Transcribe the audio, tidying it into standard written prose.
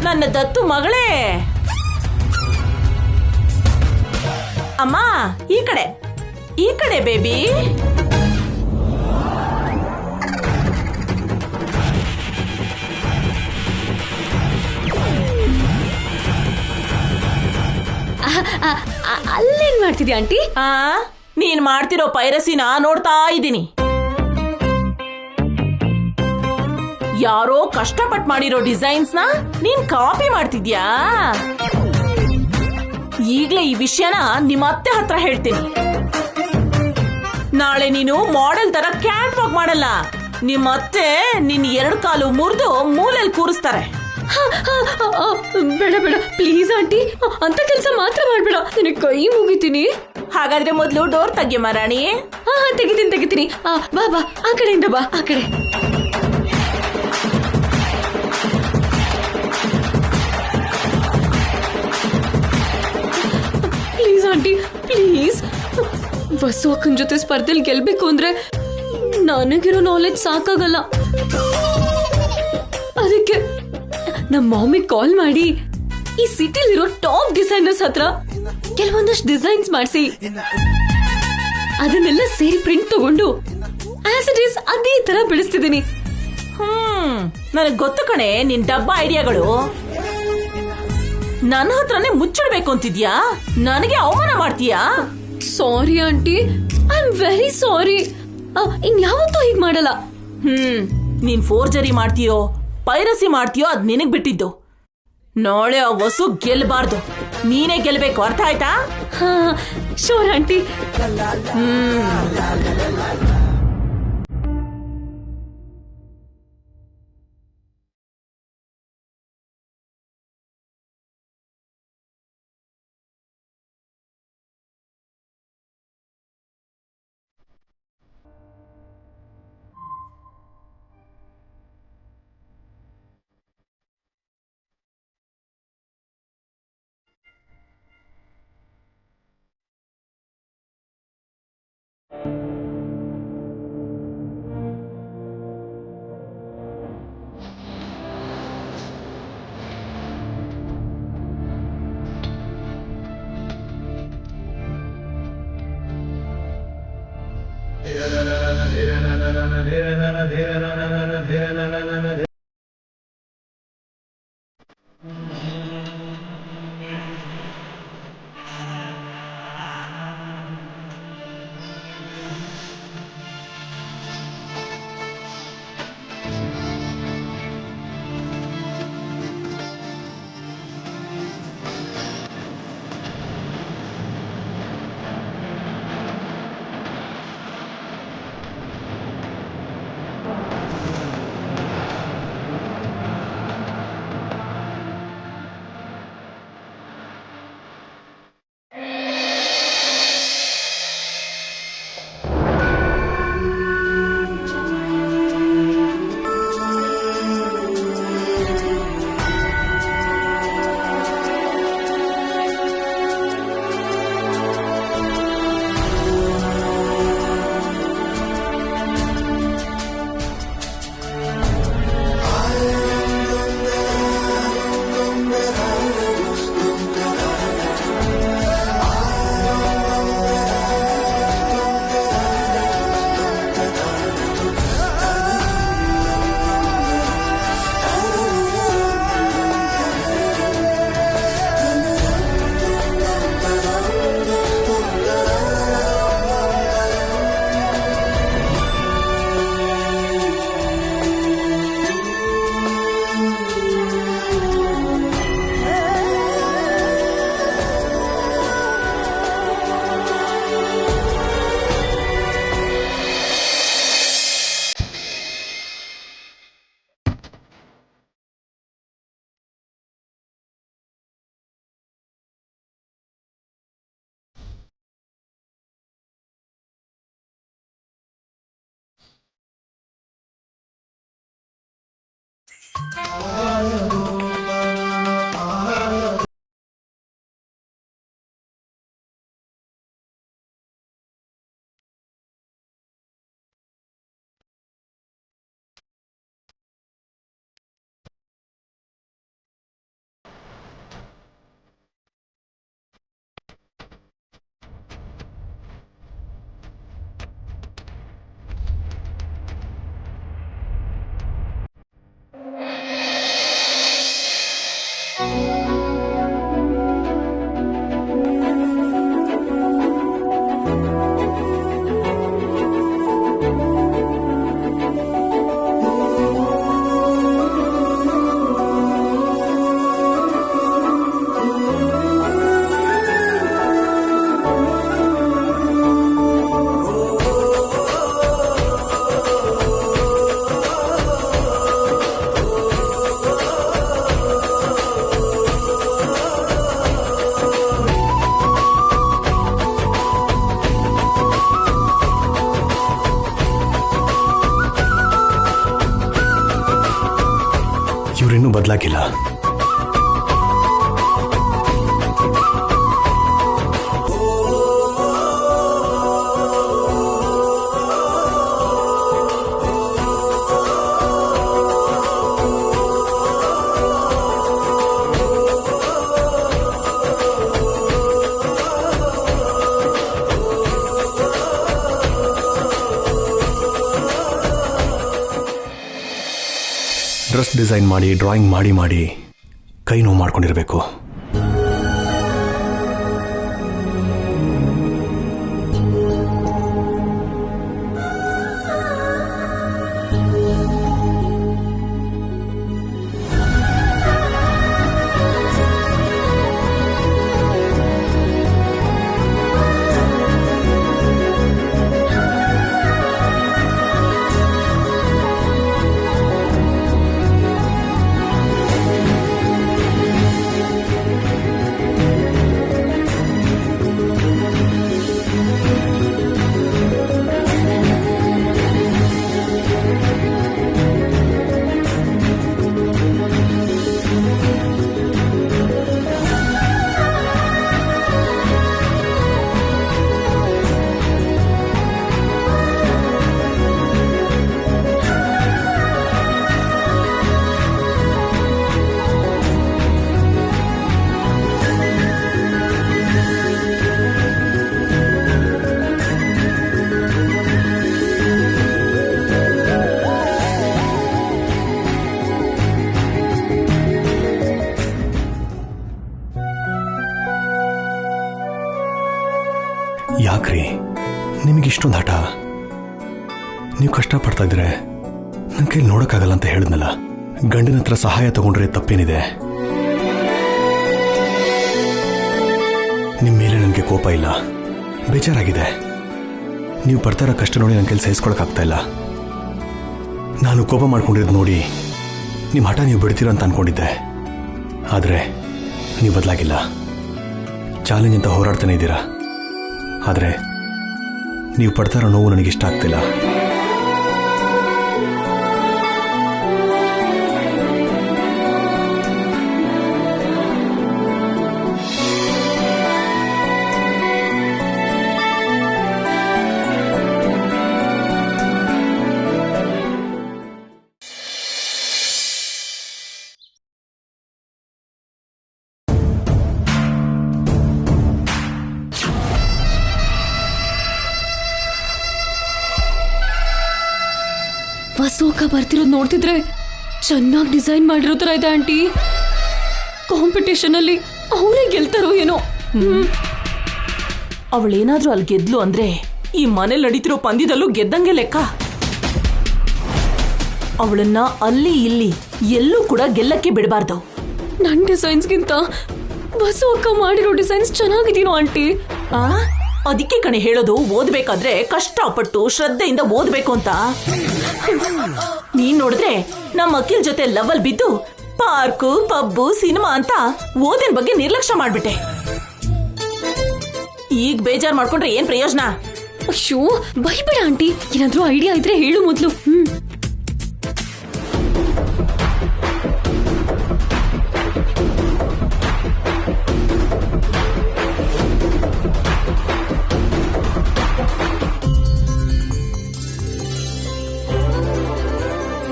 ನನ್ನ ದತ್ತು ಮಗಳೇ, ಅಮ್ಮ ಈ ಕಡೆ ಬೇಬಿ. ಅಲ್ಲೇನ್ ಮಾಡ್ತಿದ್ಯಾ ಆಂಟಿ? ನೀನ್ ಮಾಡ್ತಿರೋ ಪೈರಸಿನ ನೋಡ್ತಾ ಇದ್ದೀನಿ. ಯಾರೋ ಕಷ್ಟಪಟ್ಟು ಮಾಡಿರೋ ಡಿಸೈನ್ಸ್ ನ ನೀನ್ ಕಾಪಿ ಮಾಡ್ತಿದ್ಯಾ? ಈಗ್ಲೇ ಈ ವಿಷಯನ ನಿಮ್ಮ ಅತ್ತೆ ಹತ್ರ ಹೇಳ್ತೀನಿ. ನಾಳೆ ನೀನು ಮಾಡೆಲ್ ತರ ಕ್ಯಾಟ್ ವಾಕ್ ಮಾಡಲ್ಲ. ನಿಮ್ಮ ಅತ್ತೆ ನಿನ್ 2 ಕಾಲು ಮುರಿದು ಮೂಲೆಯಲ್ಲಿ ಕೂರಿಸ್ತಾರೆ. ಬೇಡ ಬೇಡ ಪ್ಲೀಸ್ ಆಂಟಿ, ಅಂತ ಕೆಲಸ ಮಾತ್ರ ಮಾಡ್ಬೇಡ, ನಿನಗೆ ಕೈ ಮುಗಿತೀನಿ. ಹಾಗಾದ್ರೆ ಮೊದ್ಲು ಡೋರ್ ತೆಗಿಯಮ್ಮ ರಾಣಿ. ತೆಗಿತೀನಿ. ಬಾ ಬಾ, ಆ ಕಡೆಯಿಂದ ಬಾ, ಆ ಕಡೆ. ಪ್ಲೀಸ್ ಆಂಟಿ ಪ್ಲೀಸ್, ವಸು ಅಕ್ಕನ ಜೊತೆ ಸ್ಪರ್ಧೆಲಿ ಗೆಲ್ಬೇಕು ಅಂದ್ರೆ ನನಗಿರೋ ನಾಲೆಜ್ ಸಾಕಾಗಲ್ಲ. ಅದಕ್ಕೆ ನಮ್ಮ ಮಾಮಿಗೆ ಕಾಲ್ ಮಾಡಿ ಈ ಸಿಟಿಲಿರೋ ಟಾಪ್ ಡಿಸೈನರ್ಸ್ ಹತ್ರ ಕೆಲವೊಂದಷ್ಟು ಡಿಸೈನ್ಸ್ ಮಾಡಿಸಿ ಅದನ್ನೆಲ್ಲ ಸೇರಿ ಪ್ರಿಂಟ್ ತಗೊಂಡು ಆಸ್ ಇಟ್ ಈಸ್ ಅದೇ ತರ ಬಿಡಿಸ್ತಿದ್ದೀನಿ. ನನಗೆ ಗೊತ್ತು ಕಣೆ ನಿನ್ ಡಬ್ಬ ಐಡಿಯಾಗಳು. ನನ್ನ ಹತ್ರನೇ ಮುಚ್ಚಿಡ್ಬೇಕು ಅಂತಿದ್ಯಾ? ನನಗೆ ಅವಮಾನ ಮಾಡ್ತೀಯಾ? Sorry aunty, I am very sorry. ಇನ್ಯಾವತ್ತೂ ಹೀಗೆ ಮಾಡಲ್ಲ. ನೀನ್ ಫೋರ್ಜರಿ ಮಾಡ್ತೀಯೋ ಪೈರಸಿ ಮಾಡ್ತೀಯೋ ಅದ್ ನಿನಗ್ ಬಿಟ್ಟಿದ್ದು. ನಾಳೆ ಆ ವಸು ಗೆಲ್ಬಾರ್ದು, ನೀನೇ ಗೆಲ್ಬೇಕು, ಅರ್ಥ ಆಯ್ತಾ? ಶೋರ್ ಆಂಟಿ. ಅವರಿನ್ನೂ ಬದಲಾಗಿಲ್ಲ. ಡ್ರೆಸ್ ಡಿಸೈನ್ ಮಾಡಿ ಡ್ರಾಯಿಂಗ್ ಮಾಡಿ ಕೈ ನೋವು ಮಾಡ್ಕೊಂಡಿರಬೇಕು. ಯಾಕ್ರಿ ನಿಮಗಿಷ್ಟೊಂದು ಹಠ? ನೀವು ಕಷ್ಟಪಡ್ತಾ ಇದ್ರೆ ನನ್ನ ಕೈಲಿ ನೋಡೋಕ್ಕಾಗಲ್ಲ ಅಂತ ಹೇಳಿದ್ನಲ್ಲ. ಗಂಡನ ಹತ್ರ ಸಹಾಯ ತಗೊಂಡ್ರೆ ತಪ್ಪೇನಿದೆ? ನಿಮ್ಮ ಮೇಲೆ ನನಗೆ ಕೋಪ ಇಲ್ಲ, ಬೇಜಾರಾಗಿದೆ. ನೀವು ಪಡ್ತಾ ಇರೋ ಕಷ್ಟ ನೋಡಿ ನನ್ನ ಕೈಲಿ ಸಹಿಸ್ಕೊಳಕ್ಕಾಗ್ತಾ ಇಲ್ಲ. ನಾನು ಕೋಪ ಮಾಡ್ಕೊಂಡಿರೋದು ನೋಡಿ ನಿಮ್ಮ ಹಠ ನೀವು ಬಿಡ್ತೀರ ಅಂತ ಅನ್ಕೊಂಡಿದ್ದೆ. ಆದರೆ ನೀವು ಬದಲಾಗಿಲ್ಲ, ಚಾಲೆಂಜ್ ಅಂತ ಹೋರಾಡ್ತಾನೆ ಇದ್ದೀರಾ. ಆದರೆ ನೀವು ಪಡ್ತಾ ಇರೋ ನೋವು ನನಗಿಷ್ಟ ಆಗ್ತಿಲ್ಲ. ವಸು ಅಕ್ಕ ಬರ್ತಿರೋದು ನೋಡ್ತಿದ್ರೆ ಚೆನ್ನಾಗಿ ಡಿಸೈನ್ ಮಾಡಿರೋ ತರ ಇದೆ ಆಂಟಿ. ಕಾಂಪಿಟೇಷನ್ ಅಲ್ಲಿ ಅವರೇ ಗೆಲ್ತಾರೋ ಏನೋ. ಅವಳೇನಾದ್ರೂ ಅಲ್ಲಿ ಗೆದ್ಲು ಅಂದ್ರೆ ಈ ಮನೇಲಿ ನಡೀತಿರೋ ಪಂದ್ಯದಲ್ಲೂ ಗೆದ್ದಂಗೆ ಲೆಕ್ಕ. ಅವಳನ್ನ ಅಲ್ಲಿ ಇಲ್ಲಿ ಎಲ್ಲೂ ಕೂಡ ಗೆಲ್ಲಕ್ಕೆ ಬಿಡಬಾರ್ದು. ನನ್ ಡಿಸೈನ್ಸ್ಗಿಂತ ವಸು ಅಕ್ಕ ಮಾಡಿರೋ ಡಿಸೈನ್ಸ್ ಚೆನ್ನಾಗಿದೀನೋ ಆಂಟಿ? ಅದಕ್ಕೆ ಕಣೆ ಹೇಳೋದು, ಓದ್ಬೇಕಾದ್ರೆ ಕಷ್ಟಪಟ್ಟು ಶ್ರದ್ಧೆಯಿಂದ ಓದ್ಬೇಕು ಅಂತ. ನೀನ್ ನೋಡಿದ್ರೆ ನಮ್ಮ ಅಖಿಲ್ ಜೊತೆ ಲವಲ್ ಬಿದ್ದು ಪಾರ್ಕು ಪಬ್ಬು ಸಿನಿಮಾ ಅಂತ ಓದಿನ ಬಗ್ಗೆ ನಿರ್ಲಕ್ಷ್ಯ ಮಾಡ್ಬಿಟ್ಟೆ. ಈಗ ಬೇಜಾರ್ ಮಾಡ್ಕೊಂಡ್ರೆ ಏನ್ ಪ್ರಯೋಜನ? ಅಯ್ಯೋ ಬೈಬೇಡ ಆಂಟಿ, ಏನಾದ್ರೂ ಐಡಿಯಾ ಇದ್ರೆ ಹೇಳು ಮೊದ್ಲು.